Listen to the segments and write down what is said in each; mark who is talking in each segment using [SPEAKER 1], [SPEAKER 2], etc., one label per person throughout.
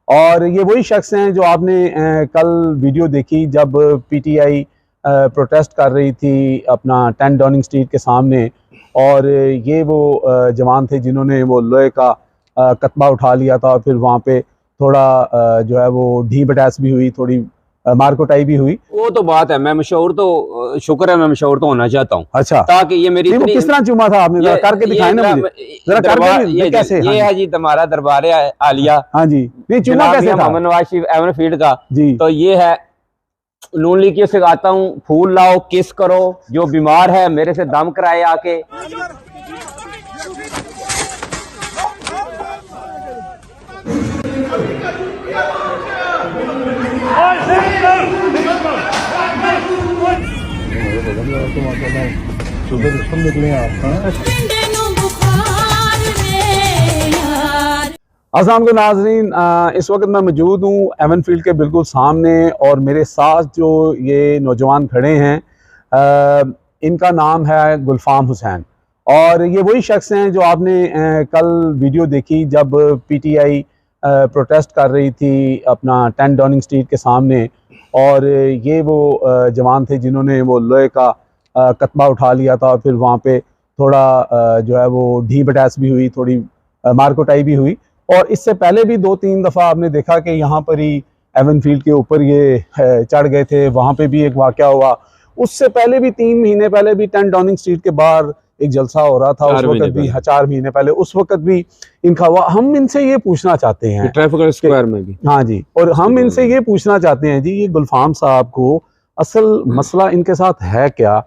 [SPEAKER 1] और ये वही शख्स हैं जो आपने कल वीडियो देखी जब पीटीआई प्रोटेस्ट कर रही थी अपना 10 डाउनिंग स्ट्रीट के सामने, और ये वो जवान थे जिन्होंने वो लोहे का कतबा उठा लिया था और फिर वहाँ पे थोड़ा जो है वो ढी बटास भी हुई, थोड़ी मारकुटाई भी हुई।
[SPEAKER 2] वो तो बात है, मैं मशहूर तो शुक्र है, मैं मशहूर तो होना चाहता हूँ।
[SPEAKER 1] अच्छा,
[SPEAKER 2] ताकि ये मेरी
[SPEAKER 1] वो किस तरह चूमा था आपने, जरा करके दिखाएं ना मुझे, जरा करके
[SPEAKER 2] ये
[SPEAKER 1] कैसे।
[SPEAKER 2] ये है जी हमारा दरबार आलिया।
[SPEAKER 1] हाँ जी, नहीं चूमा कैसे था?
[SPEAKER 2] मोहम्मद नवाज शरीफ एवन फील्ड का
[SPEAKER 1] जी।
[SPEAKER 2] तो ये है नून लीग की सिखाता हूँ, फूल लाओ किस करो, जो बीमार है मेरे से दम कराए आके।
[SPEAKER 1] अस्सलाम वालेकुम नाज़रीन, इस वक्त मैं मौजूद हूँ एवन फील्ड के बिल्कुल सामने और मेरे साथ जो ये नौजवान खड़े हैं इनका नाम है गुलफाम हुसैन, और ये वही शख्स हैं जो आपने कल वीडियो देखी जब पीटीआई प्रोटेस्ट कर रही थी अपना 10 डाउनिंग स्ट्रीट के सामने, और ये वो जवान थे जिन्होंने वो लोहे का कतबा उठा लिया था और फिर वहाँ पे थोड़ा जो है वो ढी बटास भी हुई, थोड़ी मारकुटाई भी हुई। और इससे पहले भी 2-3 दफ़ा आपने देखा कि यहाँ पर ही एवन फील्ड के ऊपर ये चढ़ गए थे, वहाँ पे भी एक वाक़या हुआ। उससे पहले भी 3 महीने पहले भी 10 डाउनिंग स्ट्रीट के बाहर एक जलसा हो रहा था, उस वक्त भी 4 महीने पहले, उस वक्त भी इनका हुआ। हम इनसे ये पूछना चाहते हैं
[SPEAKER 2] ट्रैफिक स्क्वायर में भी,
[SPEAKER 1] हाँ जी, और हम इनसे ये पूछना चाहते हैं जी, ये गुलफाम साहब को असल मसला इनके साथ है क्या?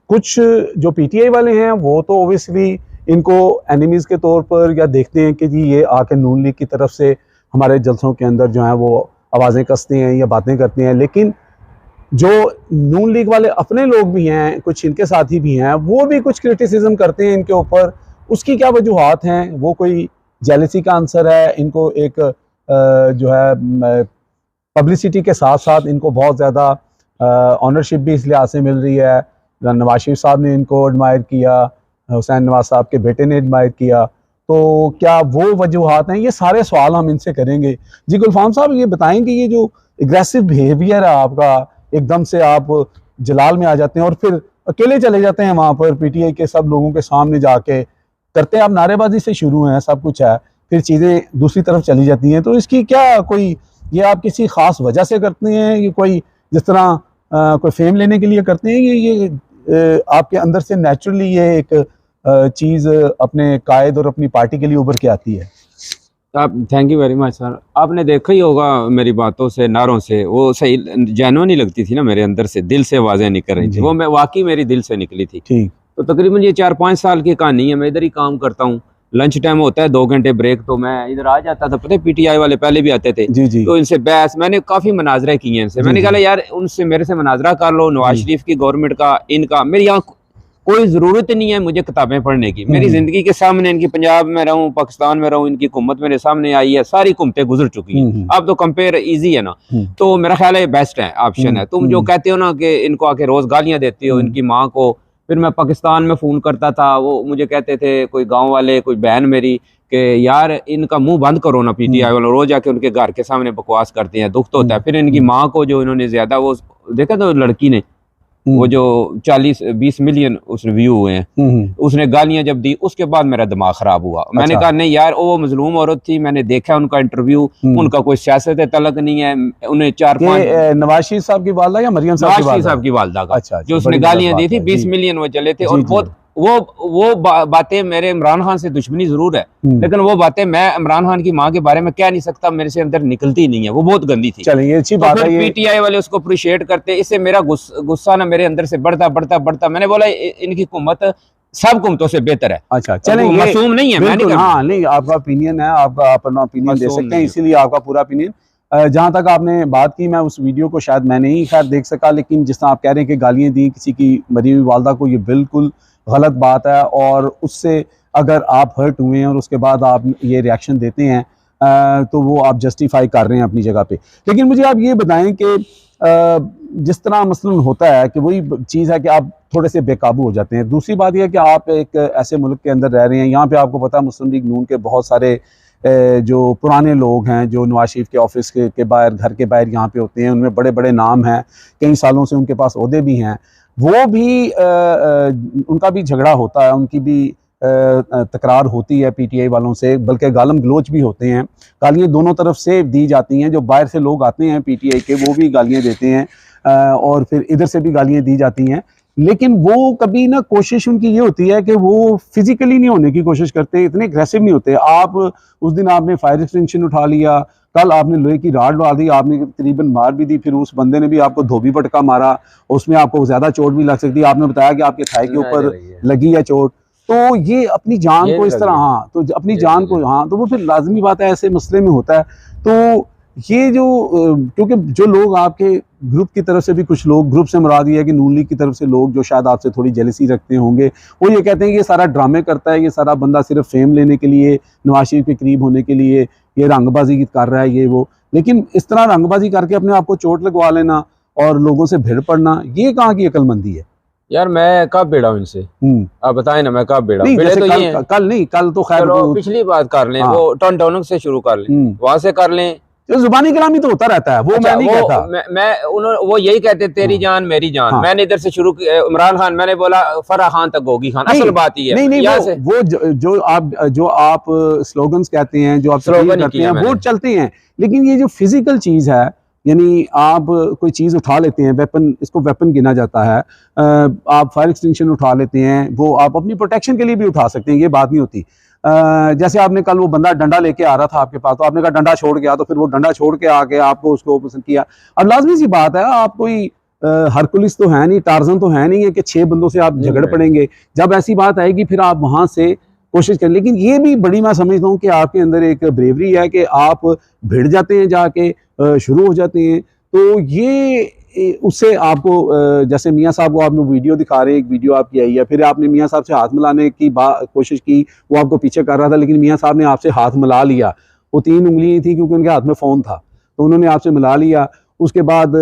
[SPEAKER 1] कुछ जो पीटीआई वाले हैं वो तो ओबियसली इनको एनिमीज़ के तौर पर या देखते हैं कि जी ये आके नून लीग की तरफ से हमारे जलसों के अंदर जो है वो आवाज़ें कसते हैं या बातें करते हैं, लेकिन जो नून लीग वाले अपने लोग भी हैं, कुछ इनके साथी भी हैं, वो भी कुछ क्रिटिसिज्म करते हैं इनके ऊपर। उसकी क्या वजूहात हैं? वो कोई जेलसी का आंसर है, इनको एक जो है पब्लिसिटी के साथ साथ इनको बहुत ज़्यादा ऑनरशिप भी इस लिहाज से मिल रही है। नवाज शरीफ साहब ने इनको एडमायर किया, हुसैन नवाज साहब के बेटे ने एडमायर किया, तो क्या वो वजूहात हैं? ये सारे सवाल हम इनसे करेंगे। जी गुलफाम साहब, ये बताएं कि ये जो एग्रेसिव बिहेवियर है आपका, एकदम से आप जलाल में आ जाते हैं और फिर अकेले चले जाते हैं वहाँ पर पीटीआई के सब लोगों के सामने जाके करते हैं, आप नारेबाजी से शुरू हैं, सब कुछ है, फिर चीज़ें दूसरी तरफ चली जाती हैं, तो इसकी क्या कोई, ये आप किसी ख़ास वजह से करते हैं, ये कोई जिस तरह कोई फेम लेने के लिए करते हैं, ये आपके अंदर से नेचुरली ये एक चीज़ अपने कायद और अपनी पार्टी के लिए उभर के आती है?
[SPEAKER 2] आप thank you very much sir. आपने देखा ही होगा मेरी बातों से, नारों से, वो सही जेन्युइन ही लगती थी ना, मेरे अंदर से दिल से आवाज़ें निकल रही थी, वो मैं वाकई मेरी दिल से निकली थी।
[SPEAKER 1] ठीक।
[SPEAKER 2] तो तकरीबन ये 4-5 साल की कहानी है। मैं इधर ही काम करता हूँ, लंच टाइम होता है 2 घंटे ब्रेक, तो मैं इधर आ जाता था। पता है पीटीआई वाले पहले भी आते थे
[SPEAKER 1] जी।
[SPEAKER 2] तो इनसे बहस, मैंने काफ़ी मनाजरे किए इनसे। मैंने कहा यार उनसे मेरे से मनाजरा कर लो, नवाज शरीफ की गवर्नमेंट का, इनका। मेरी यहाँ कोई ज़रूरत नहीं है मुझे किताबें पढ़ने की, मेरी ज़िंदगी के सामने, इनकी पंजाब में रहूँ, पाकिस्तान में रहूँ, इनकी हुकूमत मेरे सामने आई है, सारी हुकूमतें गुजर चुकी हैं। अब तो कंपेयर इजी है ना, तो मेरा ख्याल है ये बेस्ट है, ऑप्शन है। तुम जो कहते हो ना कि इनको आके रोज़ गालियाँ देती हो इनकी माँ को, फिर मैं पाकिस्तान में फ़ोन करता था, वो मुझे कहते थे कोई गाँव वाले, कोई बहन मेरी, कि यार इनका मुंह बंद करो ना, पीटीआई वाले रोज आके उनके घर के सामने बकवास करते हैं, दुख तो होता है। फिर इनकी माँ को जो इन्होंने ज्यादा, वो देखा तो लड़की ने वो जो 40-20 मिलियन उसने व्यू हुए हैं, उसने गालियां जब दी, उसके बाद मेरा दिमाग खराब हुआ। मैंने कहा नहीं यार, वो मजलूम औरत थी, मैंने देखा उनका इंटरव्यू, उनका कोई सियासत तलक नहीं है। उन्हें 4-5
[SPEAKER 1] नवाज शरीफ साहब की वालदा या मरियम
[SPEAKER 2] साहब की वालदा का,
[SPEAKER 1] अच्छा,
[SPEAKER 2] जो उसने गालियां दी थी, 20 मिलियन वो चले थे। और बहुत वो बातें, मेरे इमरान खान से दुश्मनी जरूर है, लेकिन वो बातें मैं इमरान खान की माँ के बारे में कह नहीं सकता, मेरे से अंदर निकलती नहीं है, वो बहुत गंदी थी।
[SPEAKER 1] चलिए ये अच्छी बात है,
[SPEAKER 2] पीटीआई वाले उसको अप्रिशिएट करते, इससे मेरा गुस्सा ना मेरे अंदर से बढ़ता। मैंने बोला इनकी हुकूमत सब हुकूमतों से बेहतर है।
[SPEAKER 1] अच्छा चलें,
[SPEAKER 2] मासूम नहीं है, मैं नहीं,
[SPEAKER 1] हाँ नहीं, आपका ओपिनियन है, आपका अपना ओपिनियन दे सकते हैं, इसीलिए आपका पूरा ओपिनियन। जहाँ तक आपने बात की, मैं उस वीडियो को शायद मैं नहीं खैर देख सका, लेकिन जिस तरह आप कह रहे हैं कि गालियाँ दी किसी की मरी हुई वालदा को, ये बिल्कुल गलत बात है, और उससे अगर आप हर्ट हुए हैं और उसके बाद आप ये रिएक्शन देते हैं तो वो आप जस्टिफाई कर रहे हैं अपनी जगह पे। लेकिन मुझे आप ये बताएं कि जिस तरह मसलन होता है कि वही चीज़ है कि आप थोड़े से बेकाबू हो जाते हैं। दूसरी बात यह है कि आप एक ऐसे मुल्क के अंदर रह रहे हैं, यहाँ पे आपको पता है मुस्लिम लीग नून के बहुत सारे जो पुराने लोग हैं जो नवाज शरीफ के ऑफिस के बाहर, घर के बाहर यहाँ पे होते हैं, उनमें बड़े बड़े नाम हैं, कई सालों से उनके पास ओहदे भी हैं, वो भी उनका भी झगड़ा होता है, उनकी भी तकरार होती है पीटीआई वालों से, बल्कि गालम गलोच भी होते हैं, गालियाँ दोनों तरफ से दी जाती हैं। जो बाहर से लोग आते हैं पीटीआई के वो भी गालियाँ देते हैं और फिर इधर से भी गालियाँ दी जाती हैं, लेकिन वो कभी ना कोशिश उनकी ये होती है कि वो फिजिकली नहीं होने की कोशिश करते, इतने एग्रेसिव नहीं होते। आप उस दिन आपने फायर एक्सटेंशन उठा लिया, कल आपने लोहे की राड डाल दी, आपने तकरीबन मार भी दी, फिर उस बंदे ने भी आपको धोबी पटका मारा, उसमें आपको ज़्यादा चोट भी लग सकती है। आपने बताया कि आपके थाई के ऊपर लगी है चोट, तो ये अपनी जान को इस तरह, हाँ तो अपनी जान को, हाँ तो वो फिर लाजमी बात है ऐसे मसले में होता है। तो ये जो क्योंकि जो लोग आपके ग्रुप की तरफ से भी, कुछ लोग, ग्रुप से मुराद ये है कि नून लीग की तरफ से लोग जो शायद आपसे थोड़ी जेलसी रखते होंगे, वो ये कहते हैं कि ये सारा ड्रामे करता है, ये सारा बंदा सिर्फ फेम लेने के लिए, नवाज शरीफ के करीब होने के लिए ये रंगबाजी कर रहा है ये वो। लेकिन इस तरह रंगबाजी करके अपने आप को चोट लगवा लेना और लोगों से भिड़ पड़ना, ये कहाँ की अक्लमंदी है
[SPEAKER 2] यार? मैं कब भिड़ा हूं इनसे? आप बताएं ना, मैं कब भिड़ा?
[SPEAKER 1] भिड़े तो कल नहीं, कल तो खैर
[SPEAKER 2] पिछली बात कर लें, वो टॉनटोनक से शुरू कर लें, वहां से कर लें।
[SPEAKER 1] तो जुबानी कलामी तो होता रहता है, वो मैं नहीं कहता।
[SPEAKER 2] वो यही कहते तेरी जान मेरी जान। मैंने इधर से शुरू किया, इमरान खान, मैंने बोला फराह खान तक होगी खान, असल बात ही है।
[SPEAKER 1] नहीं, वो जो आप स्लोगन्स कहते हैं, जो आप स्लोगन करते हैं, वो चलते हैं, लेकिन ये जो फिजिकल चीज है, यानी आप कोई चीज़ उठा लेते हैं, वेपन, इसको वेपन गिना जाता है, आप फायर एक्सटिंक्शन उठा लेते हैं, वो आप अपनी प्रोटेक्शन के लिए भी उठा सकते हैं, ये बात नहीं होती। जैसे आपने कल वो बंदा डंडा लेके आ रहा था आपके पास, तो आपने कहा डंडा छोड़ गया, तो फिर वो डंडा छोड़ के आके आपको उसको पसंद किया। अब लाजमी सी बात है, आप कोई हरकुलिस तो है नहीं, टार्जन तो है नहीं है कि 6 बंदों से आप झगड़ पड़ेंगे। जब ऐसी बात आएगी फिर आप वहाँ से कोशिश करें, लेकिन ये भी बड़ी, मैं समझता हूँ कि आपके अंदर एक ब्रेवरी है कि आप भिड़ जाते हैं, जाके शुरू हो जाते हैं। तो ये उससे आपको, जैसे मियाँ साहब को आपने वीडियो दिखा रहे हैं, एक वीडियो आपकी आई है, फिर आपने मियाँ साहब से हाथ मिलाने की कोशिश की, वो आपको पीछे कर रहा था, लेकिन मियाँ साहब ने आपसे हाथ मिला लिया। वो 3 उंगलियाँ थी क्योंकि उनके हाथ में फ़ोन था, तो उन्होंने आपसे मिला लिया। उसके बाद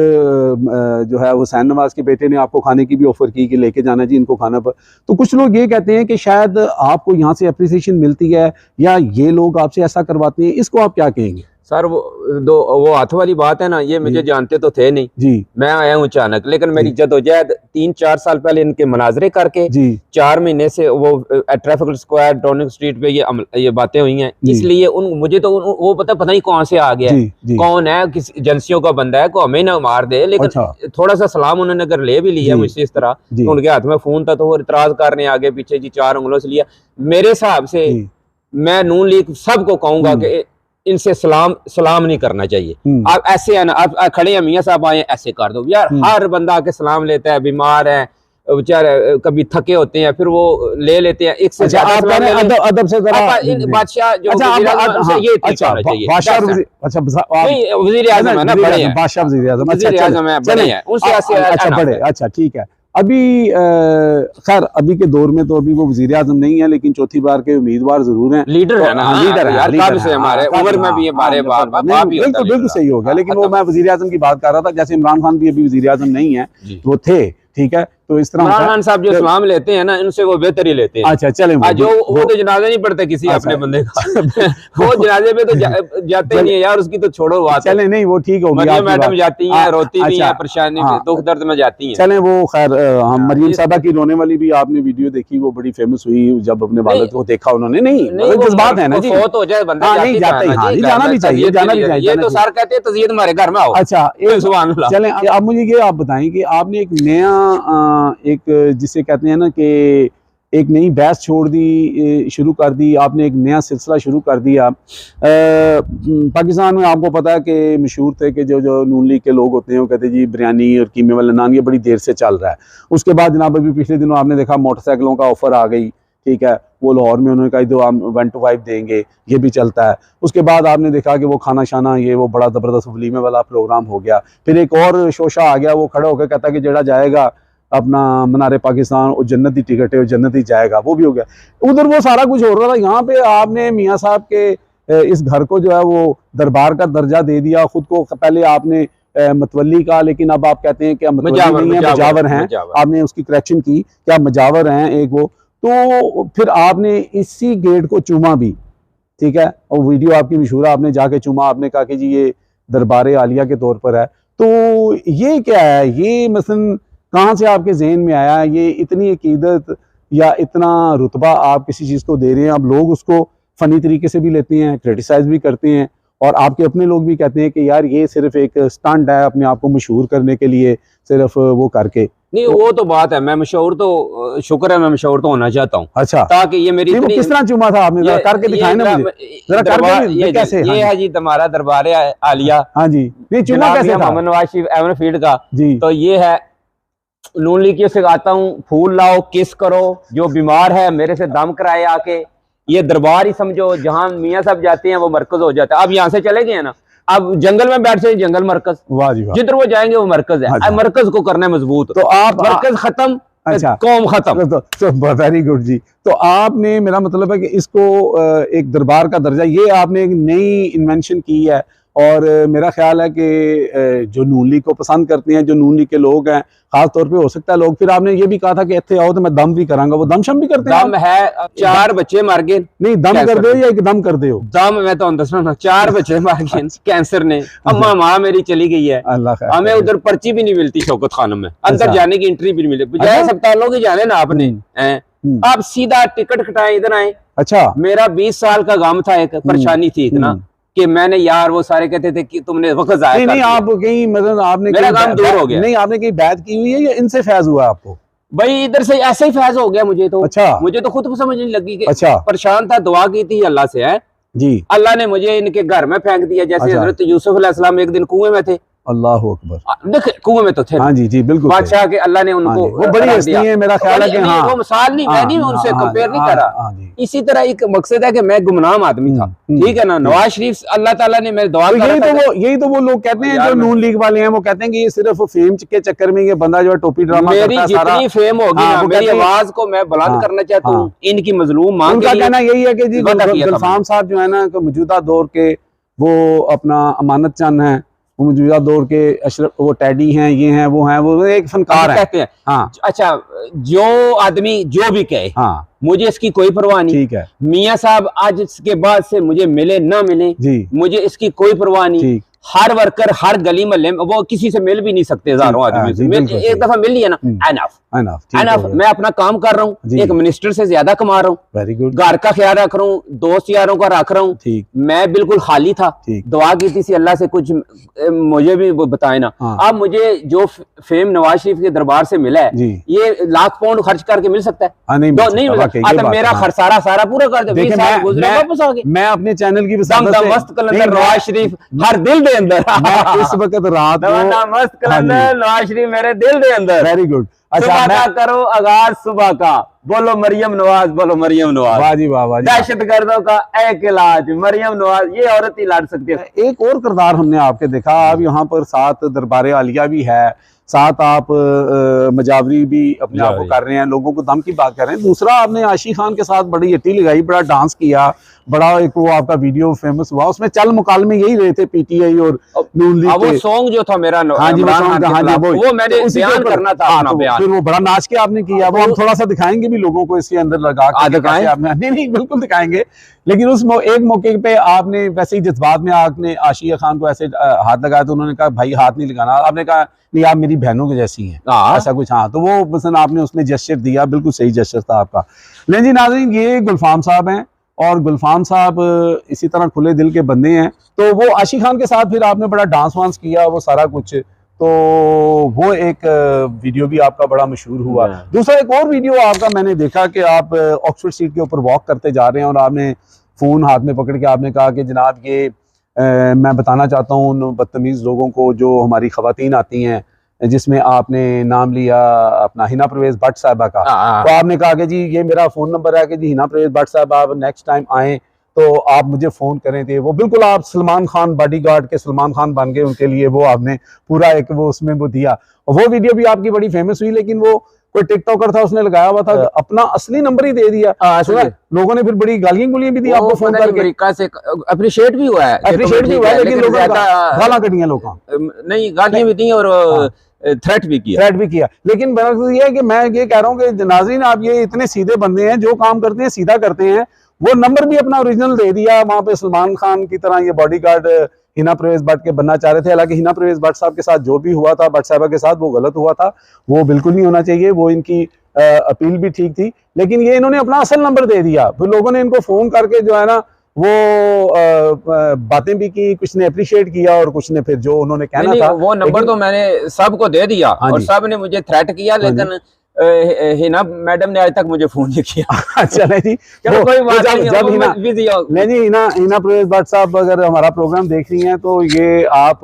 [SPEAKER 1] जो है हुसैन नवाज के बेटे ने आपको खाने की भी ऑफर की कि लेके जाना जी इनको खाना पर। तो कुछ लोग ये कहते हैं कि शायद आपको यहाँ से अप्रिसिएशन मिलती है या ये लोग आपसे ऐसा करवाते हैं, इसको आप क्या कहेंगे?
[SPEAKER 2] सर वो हाथ वाली बात है ना, ये मुझे जानते तो थे नहीं जी, मैं आया हूँ अचानक, लेकिन मेरी जदोजहद 3-4 साल पहले इनके मनाजरे करके जी 4 महीने से वो ट्रैफिक स्क्वायर टॉनिक स्ट्रीट पे ये बातें हुई हैं, इसलिए मुझे तो वो पता नहीं कौन से आ गया, कौन है, किस एजेंसियों का बंदा है, को हमें ना मार दे। लेकिन थोड़ा सा सलाम उन्होंने अगर ले भी लिया मुझसे इस तरह, तो उनके हाथ में फोन था, तो वो इतराज करने आगे पीछे जी 4 उंगलों से लिया। मेरे हिसाब से मैं नून लीग सबको कहूंगा कि इनसे सलाम नहीं करना चाहिए। आप ऐसे है ना, आप खड़े हैं, मियाँ साहब आए ऐसे कर दो यार। हर बंदा आके सलाम लेता है, बीमार है बेचारे, कभी थके होते हैं, फिर वो ले लेते हैं। एक से
[SPEAKER 1] अदब से
[SPEAKER 2] बादशाह जो ये वजीर आजम है ना, बड़े हैं,
[SPEAKER 1] बादशाह वजीर
[SPEAKER 2] आजम है, बड़े हैं,
[SPEAKER 1] अच्छा बड़े, अच्छा ठीक है। अभी खैर अभी के दौर में तो अभी वो वजीर आजम नहीं है, लेकिन चौथी बार के उम्मीदवार जरूर हैं,
[SPEAKER 2] लीडर है ना, लीडर है यार, से हमारे उम्र में भी हमारे
[SPEAKER 1] बिल्कुल सही हो गया। लेकिन वो मैं वजीर आजम की बात कर रहा था, जैसे इमरान खान भी अभी वजीर आजम नहीं है, वो थे, ठीक है। तो इस तरह
[SPEAKER 2] इमरान खान साहब जो सलाम लेते हैं ना, इनसे वो बेहतर ही लेते हैं।
[SPEAKER 1] अच्छा चले,
[SPEAKER 2] जो वो तो जनाजा नहीं पढ़ते किसी अपने बंदे का, वो जनाजे पे तो जाते ही नहीं है यार, उसकी तो छोड़ो बात।
[SPEAKER 1] चले नहीं, वो ठीक हो गया,
[SPEAKER 2] मैडम जाती हैं, रोती भी हैं, परेशानी दुख दर्द में जाती हैं।
[SPEAKER 1] चले वो खैर, हम मरियम साहबा की रोने वाली भी आपने वीडियो देखी, वो बड़ी फेमस हुई जब अपने वालिद को देखा उन्होंने। नहीं जज्बात है ना जी,
[SPEAKER 2] बहुत हो जाए बंदा
[SPEAKER 1] नहीं जाता, जाना भी चाहिए, जाना भी चाहिए।
[SPEAKER 2] ये तो सर कहते हैं तज़ियत हमारे घर में आओ।
[SPEAKER 1] अच्छा चले, आप मुझे ये आप बताएं कि आपने एक नया, एक जिसे कहते हैं ना कि एक नई बहस छोड़ दी, शुरू कर दी आपने, एक नया सिलसिला शुरू कर दिया। पाकिस्तान में आपको पता है कि मशहूर थे कि जो नून लीग के लोग होते हैं वो कहते हैं जी बिरयानी और कीमे वाला नान ये बड़ी देर से चल रहा है। उसके बाद जनाब अभी पिछले दिनों आपने देखा मोटरसाइकिलों का ऑफर आ गई, ठीक है, वो लाहौर में उन्होंने कहा तो हम 1 to 5 देंगे, ये भी चलता है। उसके बाद आपने देखा कि वो खाना शाना ये वो बड़ा ज़बरदस्त वलीमे वाला प्रोग्राम हो गया। फिर एक और शोशा आ गया, वो खड़ा होकर कहता है कि जड़ा जाएगा अपना मनारे पाकिस्तान वो जन्नत की टिकट है, वो जन्नत ही जाएगा, वो भी हो गया। उधर वो सारा कुछ हो रहा था, यहाँ पे आपने मियाँ साहब के इस घर को जो है वो दरबार का दर्जा दे दिया। खुद को पहले आपने मतवली का, लेकिन अब आप कहते हैं कि मतवली नहीं है, मजावर हैं, आपने उसकी करेक्शन की, क्या मजावर हैं एक वो। तो फिर आपने इसी गेट को चूमा भी, ठीक है, और वीडियो आपकी मशहूर है, आपने जाके चूमा, आपने कहा कि जी ये दरबार आलिया के तौर पर है। तो ये क्या है, ये मसलन कहाँ से आपके जहन में आया, ये इतनी अकीदत या इतना रुतबा आप किसी चीज़ को दे रहे हैं? अब लोग उसको फ़नी तरीके से भी लेते हैं, क्रिटिसाइज़ भी करते हैं, और आपके अपने लोग भी कहते हैं कि यार ये सिर्फ एक स्टंट है अपने आप को मशहूर करने के लिए, सिर्फ वो करके।
[SPEAKER 2] नहीं वो तो बात है, मैं मशहूर तो शुक्र है, मैं मशहूर तो होना चाहता हूँ।
[SPEAKER 1] अच्छा,
[SPEAKER 2] ताकि ये मेरी
[SPEAKER 1] वो किस तरह चूमा था आपने, जरा करके दिखाएं ना मुझे, जरा करके कैसे?
[SPEAKER 2] ये है जी हमारा दरबार आलिया।
[SPEAKER 1] हाँ जी, नहीं चूमा कैसे था?
[SPEAKER 2] मोहम्मद नवाज शरीफ एवन फील्ड का
[SPEAKER 1] जी।
[SPEAKER 2] तो ये है, नून लीग से गाता हूँ, फूल लाओ किस करो, जो बीमार है मेरे से दम कराए आके। ये दरबार ही समझो, जहाँ मियाँ साहब जाते हैं वो मरकज हो जाता है। अब यहाँ से चले गए ना, अब जंगल में बैठ से जंगल मरकज,
[SPEAKER 1] वाह जी वाह,
[SPEAKER 2] जिधर वो जाएंगे वो मरकज है। अब मरकज को करना है मजबूत,
[SPEAKER 1] तो आप
[SPEAKER 2] मरकज खत्म,
[SPEAKER 1] अच्छा
[SPEAKER 2] कौम खत्म।
[SPEAKER 1] तो वेरी गुड जी। तो आपने, मेरा मतलब है कि इसको एक दरबार का दर्जा, ये आपने एक नई इन्वेंशन की है, और मेरा ख्याल है कि जो नून लीग को पसंद करते हैं, जो नून लीग के लोग हैं खास तौर पे, हो सकता है लोग, फिर आपने ये भी कहा था कि इतने आओ तो मैं दम भी करांगा, वो दम शम भी करते हैं?
[SPEAKER 2] दम है, 4 बच्चे मार गए।
[SPEAKER 1] नहीं दम कर दो या एकदम कर दो?
[SPEAKER 2] दम मैं तो दसना ना, 4 बच्चे मार गए कैंसर ने। अम्मा माँ मेरी चली गई है,
[SPEAKER 1] अल्लाह,
[SPEAKER 2] हमें उधर पर्ची भी नहीं मिलती शौकत खानम में, अंदर जाने की एंट्री भी नहीं मिली। बजाय अस्पतालों की जाने ना आपने, आप सीधा टिकट कटाए इधर आए।
[SPEAKER 1] अच्छा,
[SPEAKER 2] मेरा 20 साल का गम था, एक परेशानी थी इतना कि मैंने, यार वो सारे कहते थे कि तुमने वक्त जाया।
[SPEAKER 1] नहीं आप कहीं मतलब आपने
[SPEAKER 2] मेरा काम दूर हो गया।
[SPEAKER 1] नहीं, आपने कहीं बैत की हुई है या इनसे फैज हुआ आपको?
[SPEAKER 2] भाई इधर से ऐसे ही फैज हो गया मुझे तो।
[SPEAKER 1] अच्छा,
[SPEAKER 2] मुझे तो खुद को समझ नहीं लगी कि
[SPEAKER 1] अच्छा,
[SPEAKER 2] परेशान था, दुआ की थी अल्लाह से है
[SPEAKER 1] जी,
[SPEAKER 2] अल्लाह ने मुझे इनके घर में फेंक दिया। जैसे
[SPEAKER 1] अच्छा।
[SPEAKER 2] हजरत यूसुफ अलैहिस्सलाम एक दिन कुएं में थे,
[SPEAKER 1] अल्लाह अकबर,
[SPEAKER 2] देख कुएं में तो थे।
[SPEAKER 1] हाँ जी जी बिल्कुल,
[SPEAKER 2] बादशाह के अल्लाह ने उनको,
[SPEAKER 1] वो बड़ी हस्ती है, मेरा ख्याल है कि हाँ,
[SPEAKER 2] वो मिसाल नहीं, मैं नहीं उनसे कंपेयर नहीं कर रहा। इसी तरह एक मकसद है कि मैं गुमनाम आदमी था, ठीक है ना। नवाज शरीफ अल्लाह ताला ने मेरी दुआ
[SPEAKER 1] यही तो वो लोग कहते हैं जो नून लीग वाले हैं, वो कहते हैं कि ये सिर्फ फेम के चक्कर में ये बंदा जो है टोपी ड्रामा
[SPEAKER 2] मेरी जितनी फेम होगी ना, मेरी आवाज को मैं बुलंद करना चाहता हूँ, इनकी मजलूम मांग।
[SPEAKER 1] उनका कहना यही है कि जी गुलफाम साहब जो है ना, मौजूदा दौर के वो अपना अमानत चंद है, वो मौजूदा दौर के अशरफ, वो टैडी हैं, ये हैं, वो एक फनकार है,
[SPEAKER 2] कहते हैं। हाँ अच्छा, जो आदमी जो भी कहे, हाँ मुझे इसकी कोई परवाह नहीं, ठीक है। मियाँ साहब आज इसके बाद से मुझे मिले ना मिले जी, मुझे इसकी कोई परवाह नहीं। हर वर्कर हर गली मोहल्ले में, वो किसी से मिल भी नहीं सकते हजारों आदमी से, एक दफा मिल लिया ना, एनफ। मैं अपना काम कर रहा हूँ, एक मिनिस्टर से ज्यादा कमा रहा हूँ, वेरी गुड, घर का ख्याल रख रहा हूँ, दोस्त यारों का रख रहा हूँ। मैं बिल्कुल खाली था, दुआ की थी अल्लाह से कुछ मुझे भी बताए ना। अब मुझे जो फेम नवाज शरीफ के दरबार से मिला है, ये लाख पाउंड खर्च करके मिल सकता है? नहीं मिल सकता। मेरा खर्चारा सारा पूरा कर दे, 20 साल गुजरे वापस आ गए।
[SPEAKER 1] मैं अपने चैनल की
[SPEAKER 2] मस्त कलंदर नवाज शरीफ हर दिल दे अंदर,
[SPEAKER 1] इस वक्त रात
[SPEAKER 2] मस्त कलंदर नवाज शरीफ मेरे दिल दे अंदर।
[SPEAKER 1] Very good.
[SPEAKER 2] अच्छा, मैं करो आगाज सुबह का, बोलो मरियम नवाज, बोलो मरियम नवाज, वाह जी वाह, दहशत गर्दों का एक इलाज मरियम नवाज, ये औरत ही लड़ सकती है।
[SPEAKER 1] एक और किरदार हमने आपके देखा, आप यहाँ पर साथ दरबार आलिया भी है, साथ आप मजावरी भी अपने आप को कर रहे हैं, लोगों को दम की बात कर रहे हैं। दूसरा, आपने आशी खान के साथ बड़ी अट्टी लगाई, बड़ा डांस किया, बड़ा एक वो आपका वीडियो फेमस हुआ, उसमें चल मुकालमे यही रहे थे पीटीआई और नून लीग के।
[SPEAKER 2] वो सॉन्ग जो था मेरा,
[SPEAKER 1] हाँ जी,
[SPEAKER 2] वो मैंने बयान करना था अपना बयान,
[SPEAKER 1] फिर वो बड़ा नाच के आपने किया, वो हम थोड़ा सा दिखाएंगे भी लोगों को इसके अंदर लगा के आपने। नहीं बिल्कुल दिखाएंगे, लेकिन उस एक मौके पे आपने वैसे ही जज्बात में आपने आशिया खान को ऐसे हाथ लगाया, तो उन्होंने कहा भाई हाथ नहीं लगाना, आपने कहा नहीं आप मेरी बहनों के जैसी हैं, ऐसा कुछ। हाँ, तो वो मसलन आपने उसमें जेस्चर दिया, बिल्कुल सही जेस्चर था आपका। लेकिन जी नाज़रीन, ये गुलफाम साहब हैं, और गुलफाम साहब इसी तरह खुले दिल के बंदे हैं। तो वो आशी खान के साथ फिर आपने बड़ा डांस वांस किया, वो सारा कुछ, तो वो एक वीडियो भी आपका बड़ा मशहूर हुआ। दूसरा एक और वीडियो आपका मैंने देखा कि आप ऑक्सफोर्ड स्ट्रीट के ऊपर वॉक करते जा रहे हैं, और आपने फ़ोन हाथ में पकड़ के आपने कहा कि जनाब ये मैं बताना चाहता हूँ उन बदतमीज़ लोगों को जो हमारी ख़वातीन आती हैं, जिसमें आपने नाम लिया अपना हिना परवेज भट्ट साहबा का। तो आपने कहा कि जी ये मेरा फ़ोन नंबर है कि जी हिना परवेज भट्ट साहब आप नेक्स्ट टाइम आएँ तो आप मुझे फ़ोन करें थे। वो बिल्कुल आप सलमान खान बॉडीगार्ड के सलमान खान बन गए उनके लिए, वो आपने पूरा एक वो उसमें वो दिया। और वो वीडियो भी आपकी बड़ी फेमस हुई, लेकिन वो कोई टिकटॉकर था, उसने लगाया हुआ था, अपना असली नंबर ही दे दिया। लोगों ने फिर बड़ी गालियां गुलियां भी दी आपको फोन करके,
[SPEAKER 2] से अप्रिशिएट भी हुआ है,
[SPEAKER 1] अप्रिशिएट भी हुआ है, लेकिन लोगों ने गालियां कटियां, लोगों
[SPEAKER 2] नहीं गालियां भी दी और थ्रेट भी किया। लेकिन बात ये है कि मैं ये कह रहा हूँ कि नाज़रीन, आप ये इतने सीधे बंदे हैं, जो काम करते हैं सीधा करते हैं,
[SPEAKER 1] वो नंबर भी अपना ओरिजिनल दे दिया। वहां पे सलमान खान की तरह ये बॉडीगार्ड हिना परवेज भट्ट के बनना चाह रहे थे। हालांकि हिना परवेज भट्ट साहब के साथ जो भी हुआ था, भट्ट साहबा के साथ, वो गलत हुआ था, वो बिल्कुल नहीं होना चाहिए। वो इनकी अपील भी ठीक थी, लेकिन ये इन्होंने अपना असल नंबर दे दिया। फिर लोगों ने इनको फोन करके जो है ना वो बातें भी की, कुछ ने अप्रिशिएट किया और कुछ ने फिर जो उन्होंने कहना था।
[SPEAKER 2] वो नंबर तो मैंने सबको दे दिया और सब ने मुझे थ्रेट किया, लेकिन हिना मैडम ने आज तक मुझे फोन नहीं किया।
[SPEAKER 1] चले जी,
[SPEAKER 2] चलो कोई बात नहीं,
[SPEAKER 1] जब हिना
[SPEAKER 2] बिजी हो।
[SPEAKER 1] नहीं जी, हिना परवेज भट्ट साहब अगर हमारा प्रोग्राम देख रही हैं तो ये आप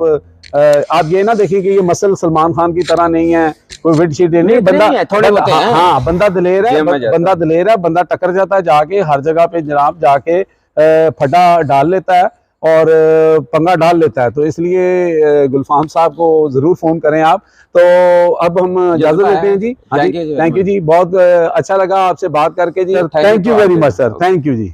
[SPEAKER 1] ये ना देखिए कि ये मसल सलमान खान की तरह नहीं है, कोई विड शीट नहीं, बंदा
[SPEAKER 2] थोड़े होते हैं।
[SPEAKER 1] हाँ, बंदा दिलेर है, बंदा दिलेर है, बंदा टक्कर जाता है जाके हर जगह पे जनाब, जाके फटा डाल लेता है और पंगा डाल लेता है। तो इसलिए गुलफाम साहब को जरूर फोन करें आप। तो अब हम इजाजत देते हैं जी। हाँ जी, थैंक यू जी, बहुत अच्छा लगा आपसे बात करके जी। Thank you very much sir, thank you ji.